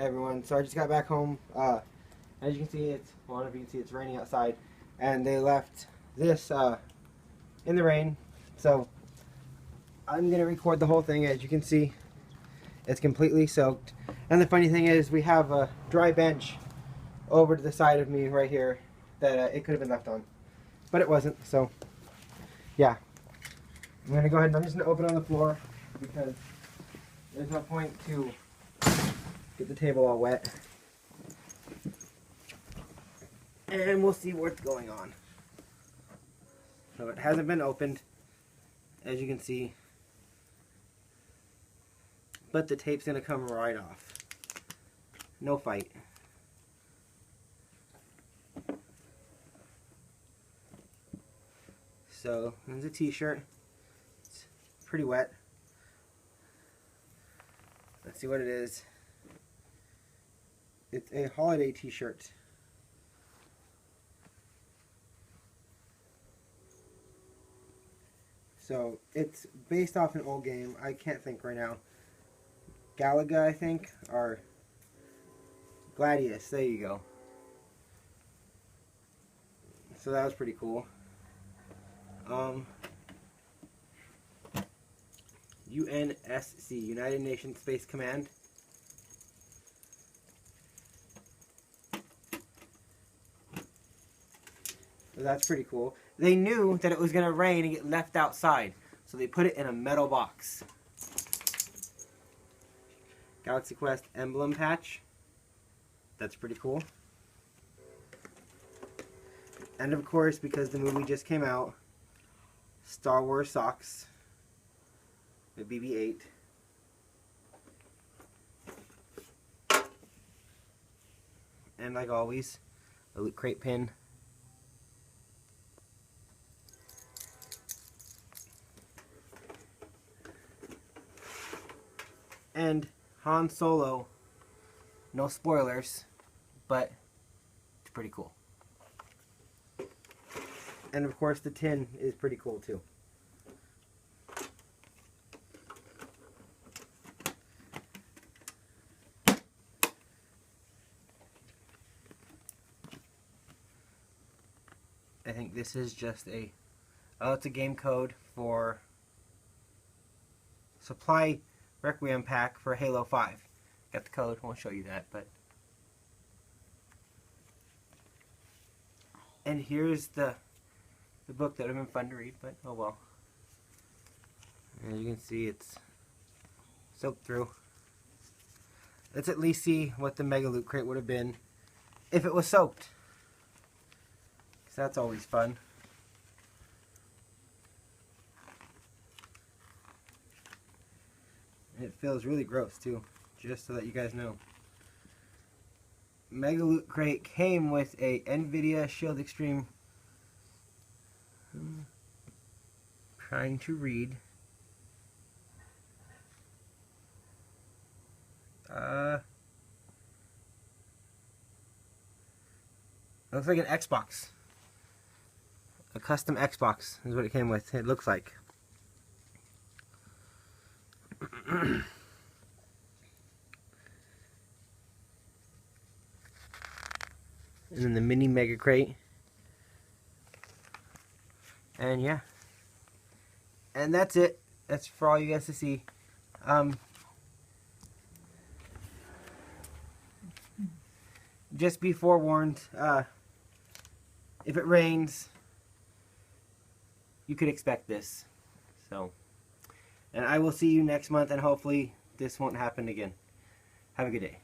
Hey everyone, so I just got back home. As you can see, I don't know if you can see, it's raining outside, and they left this in the rain. So I'm gonna record the whole thing. As you can see, it's completely soaked. And the funny thing is, we have a dry bench over to the side of me right here that it could have been left on, but it wasn't. So yeah, I'm gonna go ahead and I'm just gonna open on the floor because there's no point to get the table all wet. And we'll see what's going on. So it hasn't been opened, as you can see, but the tape's gonna come right off. No fight. So there's a t-shirt. It's pretty wet. Let's see what it is. It's a holiday t-shirt. So it's based off an old game. I can't think right now. Galaga, I think, or Gladius. There you go. So that was pretty cool. UNSC, United Nations Space Command. So that's pretty cool. They knew that it was going to rain and get left outside, so they put it in a metal box. Galaxy Quest emblem patch. That's pretty cool. And of course, because the movie just came out, Star Wars socks with BB-8. And like always, a Loot Crate pin. And Han Solo, no spoilers, but it's pretty cool. And of course the tin is pretty cool too. I think this is just it's a game code for Supply Requiem pack for Halo 5. Got the code, won't show you that, but. And here's the book that would have been fun to read, but oh well. As you can see, it's soaked through. Let's at least see what the Mega Loot Crate would have been if it was soaked. Because that's always fun. It feels really gross too, just so that you guys know. Mega Loot Crate came with a NVIDIA Shield Extreme. Trying to read. Looks like an Xbox. A custom Xbox is what it came with. It looks like. And then the mini Mega Crate. And yeah. And that's it. That's for all you guys to see. Just be forewarned. If it rains, you could expect this. So, and I will see you next month, and hopefully this won't happen again. Have a good day.